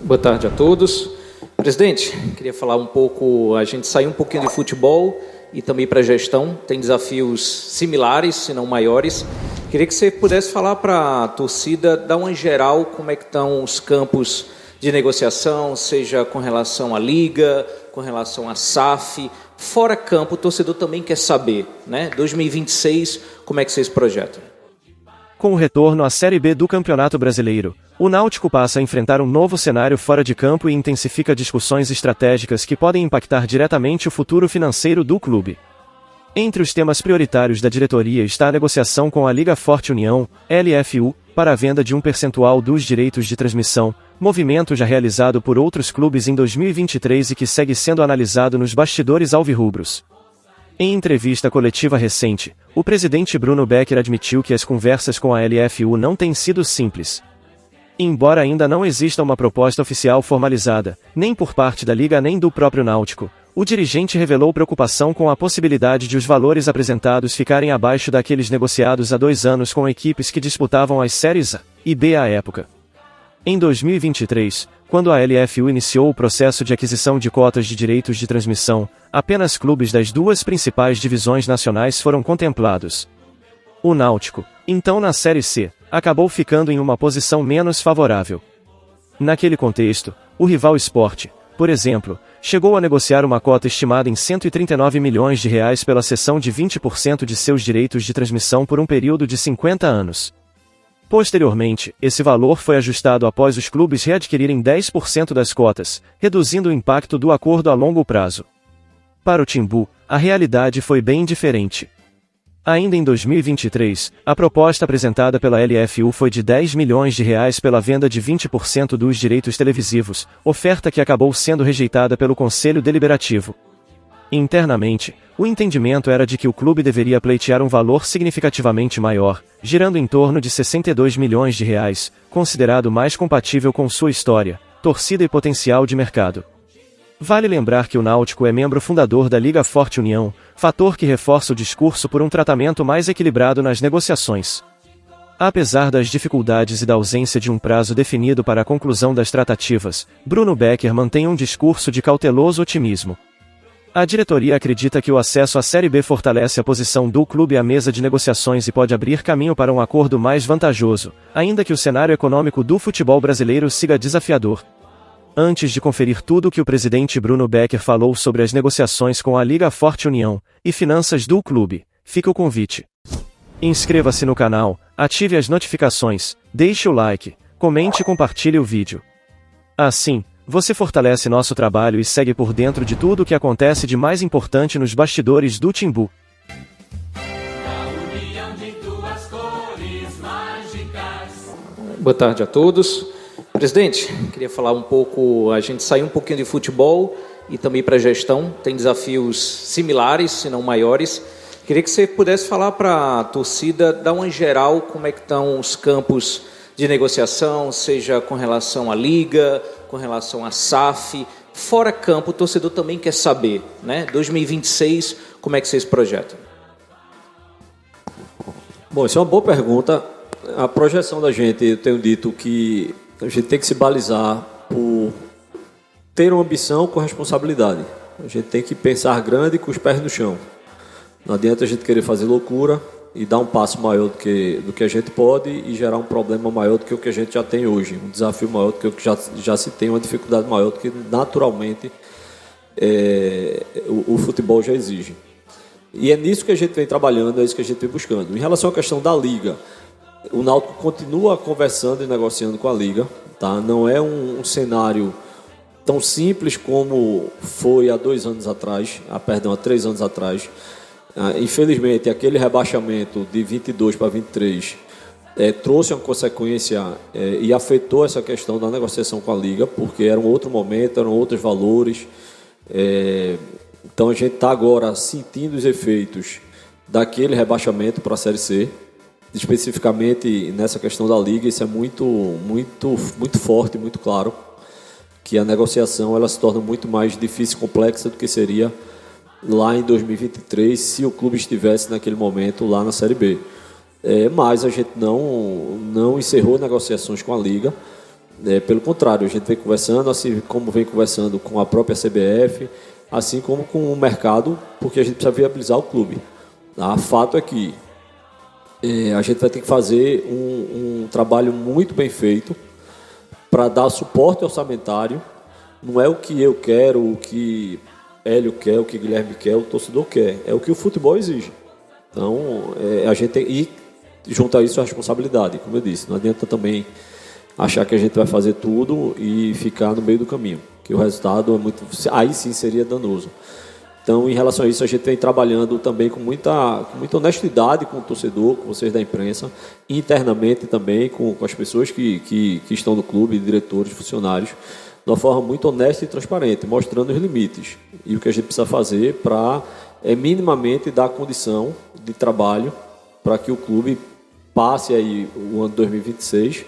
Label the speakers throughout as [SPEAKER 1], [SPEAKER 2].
[SPEAKER 1] Boa tarde a todos. Presidente, queria falar um pouco, a gente saiu um pouquinho de futebol e também para a gestão, tem desafios similares, se não maiores. Queria que você pudesse falar para a torcida, dar uma geral, como é que estão os campos de negociação, seja com relação à Liga, com relação à SAF, fora campo, o torcedor também quer saber, né? 2026, como é que vocês projetam?
[SPEAKER 2] Com o retorno à Série B do Campeonato Brasileiro, o Náutico passa a enfrentar um novo cenário fora de campo e intensifica discussões estratégicas que podem impactar diretamente o futuro financeiro do clube. Entre os temas prioritários da diretoria está a negociação com a Liga Forte União, LFU, para a venda de um percentual dos direitos de transmissão, movimento já realizado por outros clubes em 2023 e que segue sendo analisado nos bastidores alvirrubros. Em entrevista coletiva recente, o presidente Bruno Becker admitiu que as conversas com a LFU não têm sido simples. Embora ainda não exista uma proposta oficial formalizada, nem por parte da Liga nem do próprio Náutico, o dirigente revelou preocupação com a possibilidade de os valores apresentados ficarem abaixo daqueles negociados há 2 anos com equipes que disputavam as séries A e B à época. Em 2023, quando a LFU iniciou o processo de aquisição de cotas de direitos de transmissão, apenas clubes das 2 principais divisões nacionais foram contemplados. O Náutico, então na Série C, acabou ficando em uma posição menos favorável. Naquele contexto, o rival Sport, por exemplo, chegou a negociar uma cota estimada em R$ 139 milhões pela cessão de 20% de seus direitos de transmissão por um período de 50 anos. Posteriormente, esse valor foi ajustado após os clubes readquirirem 10% das cotas, reduzindo o impacto do acordo a longo prazo. Para o Timbu, a realidade foi bem diferente. Ainda em 2023, a proposta apresentada pela LFU foi de R$ 10 milhões pela venda de 20% dos direitos televisivos, oferta que acabou sendo rejeitada pelo Conselho Deliberativo. Internamente, o entendimento era de que o clube deveria pleitear um valor significativamente maior, girando em torno de R$ 62 milhões, considerado mais compatível com sua história, torcida e potencial de mercado. Vale lembrar que o Náutico é membro fundador da Liga Forte União, fator que reforça o discurso por um tratamento mais equilibrado nas negociações. Apesar das dificuldades e da ausência de um prazo definido para a conclusão das tratativas, Bruno Becker mantém um discurso de cauteloso otimismo. A diretoria acredita que o acesso à Série B fortalece a posição do clube à mesa de negociações e pode abrir caminho para um acordo mais vantajoso, ainda que o cenário econômico do futebol brasileiro siga desafiador. Antes de conferir tudo o que o presidente Bruno Becker falou sobre as negociações com a Liga Forte União e finanças do clube, fica o convite. Inscreva-se no canal, ative as notificações, deixe o like, comente e compartilhe o vídeo. Assim, você fortalece nosso trabalho e segue por dentro de tudo o que acontece de mais importante nos bastidores do Timbu.
[SPEAKER 1] Boa tarde a todos. Presidente, queria falar um pouco, a gente saiu um pouquinho de futebol e também para a gestão, tem desafios similares, se não maiores. Queria que você pudesse falar para a torcida, dar uma geral, como é que estão os campos de negociação, seja com relação à Liga, com relação à SAF, fora campo, o torcedor também quer saber, né? 2026, como é que vocês projetam?
[SPEAKER 3] Bom, isso é uma boa pergunta. A projeção da gente, eu tenho dito que a gente tem que se balizar por ter uma ambição com responsabilidade. A gente tem que pensar grande com os pés no chão. Não adianta a gente querer fazer loucura e dar um passo maior do que a gente pode e gerar um problema maior do que o que a gente já tem hoje, um desafio maior do que o que já se tem, uma dificuldade maior do que naturalmente o futebol já exige. E é nisso que a gente vem trabalhando, é isso que a gente vem buscando. Em relação à questão da Liga, o Náutico continua conversando e negociando com a Liga, tá? Não é um cenário tão simples como foi há 3 anos atrás. Infelizmente, aquele rebaixamento de 22 para 23 trouxe uma consequência e afetou essa questão da negociação com a Liga, porque era um outro momento, eram outros valores. Então a gente está agora sentindo os efeitos daquele rebaixamento para a Série C. Especificamente nessa questão da Liga, isso é muito forte, muito claro, que a negociação ela se torna muito mais difícil e complexa do que seria lá em 2023, se o clube estivesse naquele momento lá na Série B. Mas a gente não encerrou negociações com a Liga. Pelo contrário, a gente vem conversando, assim como vem conversando com a própria CBF, assim como com o mercado, porque a gente precisa viabilizar o clube. Tá? Fato é que a gente vai ter que fazer um trabalho muito bem feito para dar suporte orçamentário. Não é o que eu quero, o que Hélio quer, o que Guilherme quer, o torcedor quer. É o que o futebol exige. Então, a gente tem, e junto a isso a responsabilidade, como eu disse. Não adianta também achar que a gente vai fazer tudo e ficar no meio do caminho, que o resultado é muito, aí sim seria danoso. Então, em relação a isso, a gente vem trabalhando também com muita honestidade com o torcedor, com vocês da imprensa, internamente também com as pessoas que estão no clube, diretores, funcionários, de uma forma muito honesta e transparente, mostrando os limites e o que a gente precisa fazer para minimamente dar condição de trabalho para que o clube passe aí o ano 2026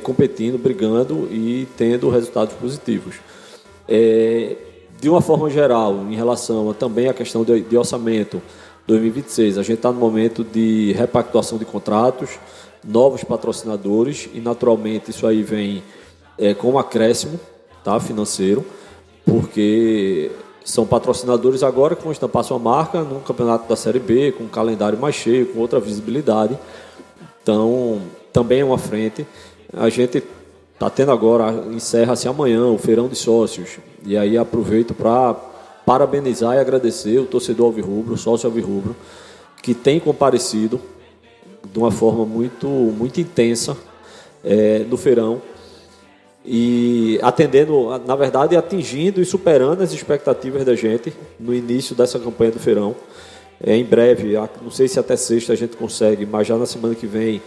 [SPEAKER 3] competindo, brigando e tendo resultados positivos. De uma forma geral, em relação também à questão de orçamento 2026, a gente está no momento de repactuação de contratos, novos patrocinadores e naturalmente isso aí vem com um acréscimo, tá, financeiro, porque são patrocinadores agora que vão estampar sua marca num campeonato da Série B, com um calendário mais cheio, com outra visibilidade. Então, também é uma frente. A gente está tendo agora, encerra-se amanhã o Feirão de Sócios, e aí aproveito para parabenizar e agradecer o torcedor alvirrubro, o sócio alvirrubro, que tem comparecido de uma forma muito, muito intensa no feirão, e atendendo, na verdade, atingindo e superando as expectativas da gente no início dessa campanha do feirão. Em breve, não sei se até sexta a gente consegue, mas já na semana que vem,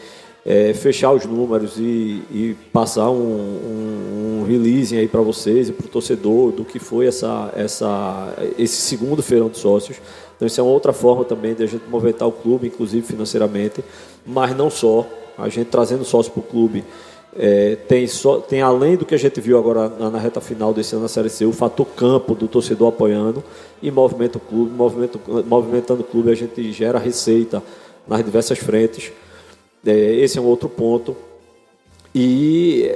[SPEAKER 3] fechar os números e passar um release aí para vocês e para o torcedor do que foi esse segundo feirão de sócios. Então isso é uma outra forma também de a gente movimentar o clube, inclusive financeiramente, mas não só. A gente trazendo sócio para o clube, tem além do que a gente viu agora na reta final desse ano na Série C, o fator campo do torcedor apoiando e movimenta o clube, movimentando o clube a gente gera receita nas diversas frentes. Esse é um outro ponto. E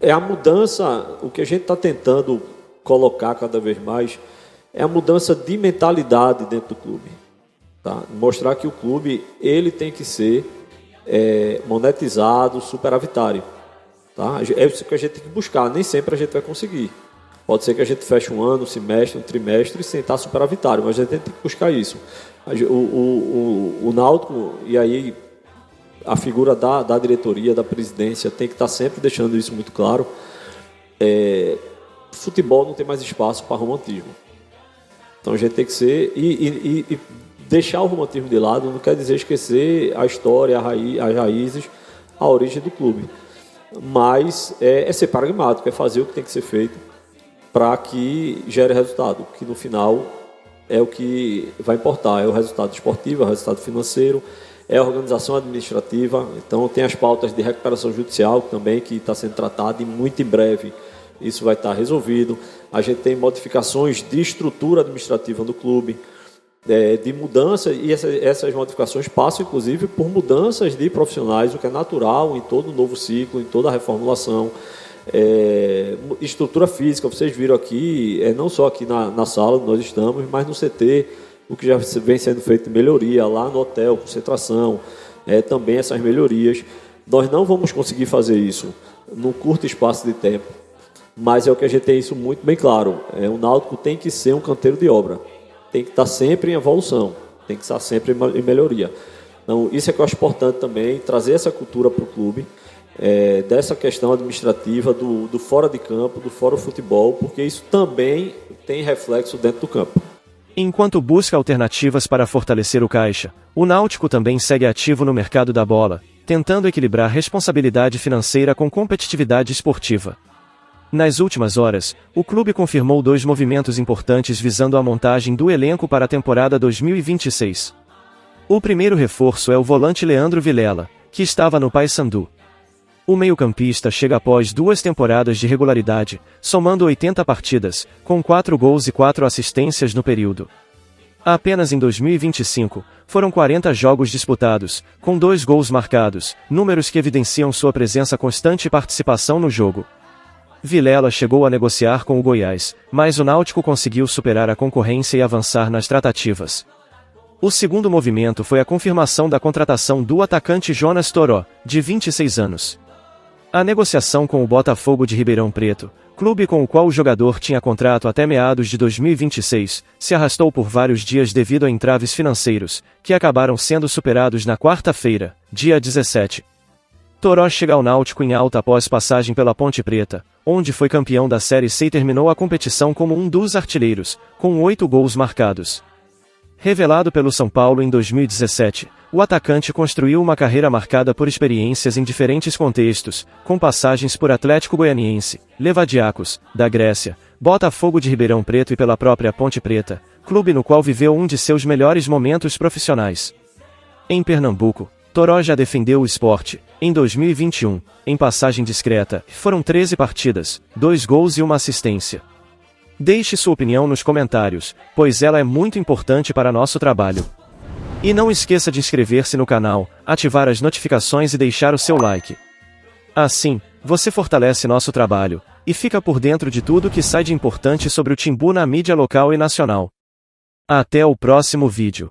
[SPEAKER 3] é a mudança, o que a gente está tentando colocar cada vez mais, é a mudança de mentalidade dentro do clube. Tá? Mostrar que o clube ele tem que ser monetizado, superavitário. Tá? É isso que a gente tem que buscar, nem sempre a gente vai conseguir. Pode ser que a gente feche um ano, um semestre, um trimestre sem estar superavitário, mas a gente tem que buscar isso. O Náutico, e aí a figura da diretoria, da presidência, tem que estar sempre deixando isso muito claro. Futebol não tem mais espaço para romantismo. Então a gente tem que ser... E deixar o romantismo de lado não quer dizer esquecer a história, as raízes, a origem do clube. Mas é ser pragmático, é fazer o que tem que ser feito para que gere resultado, que no final é o que vai importar, é o resultado esportivo, é o resultado financeiro, é a organização administrativa. Então tem as pautas de recuperação judicial também, que está sendo tratada e muito em breve isso vai estar resolvido. A gente tem modificações de estrutura administrativa do clube, de mudança, e essas modificações passam inclusive por mudanças de profissionais, o que é natural em todo novo ciclo, em toda a reformulação. Estrutura física, vocês viram aqui, não só aqui na sala onde nós estamos, mas no CT, o que já vem sendo feito de melhoria, lá no hotel, concentração, também essas melhorias. Nós não vamos conseguir fazer isso num curto espaço de tempo, mas é o que a gente tem isso muito bem claro. O Náutico tem que ser um canteiro de obra, tem que estar sempre em evolução, tem que estar sempre em melhoria. Então, isso é que eu acho importante também, trazer essa cultura para o clube, dessa questão administrativa, do fora de campo, do fora do futebol, porque isso também tem reflexo dentro do campo.
[SPEAKER 2] Enquanto busca alternativas para fortalecer o caixa, o Náutico também segue ativo no mercado da bola, tentando equilibrar responsabilidade financeira com competitividade esportiva. Nas últimas horas, o clube confirmou 2 movimentos importantes visando a montagem do elenco para a temporada 2026. O primeiro reforço é o volante Leandro Vilela, que estava no Paysandu. O meio-campista chega após 2 temporadas de regularidade, somando 80 partidas, com 4 gols e 4 assistências no período. Apenas em 2025, foram 40 jogos disputados, com 2 gols marcados, números que evidenciam sua presença constante e participação no jogo. Vilela chegou a negociar com o Goiás, mas o Náutico conseguiu superar a concorrência e avançar nas tratativas. O segundo movimento foi a confirmação da contratação do atacante Jonas Toró, de 26 anos. A negociação com o Botafogo de Ribeirão Preto, clube com o qual o jogador tinha contrato até meados de 2026, se arrastou por vários dias devido a entraves financeiros, que acabaram sendo superados na quarta-feira, dia 17. Toró chega ao Náutico em alta após passagem pela Ponte Preta, onde foi campeão da Série C e terminou a competição como um dos artilheiros, com 8 gols marcados. Revelado pelo São Paulo em 2017, o atacante construiu uma carreira marcada por experiências em diferentes contextos, com passagens por Atlético Goianiense, Levadiakos, da Grécia, Botafogo de Ribeirão Preto e pela própria Ponte Preta, clube no qual viveu um de seus melhores momentos profissionais. Em Pernambuco, Toró já defendeu o Sport, em 2021, em passagem discreta, foram 13 partidas, 2 gols e 1 assistência. Deixe sua opinião nos comentários, pois ela é muito importante para nosso trabalho. E não esqueça de inscrever-se no canal, ativar as notificações e deixar o seu like. Assim, você fortalece nosso trabalho, e fica por dentro de tudo que sai de importante sobre o Timbu na mídia local e nacional. Até o próximo vídeo.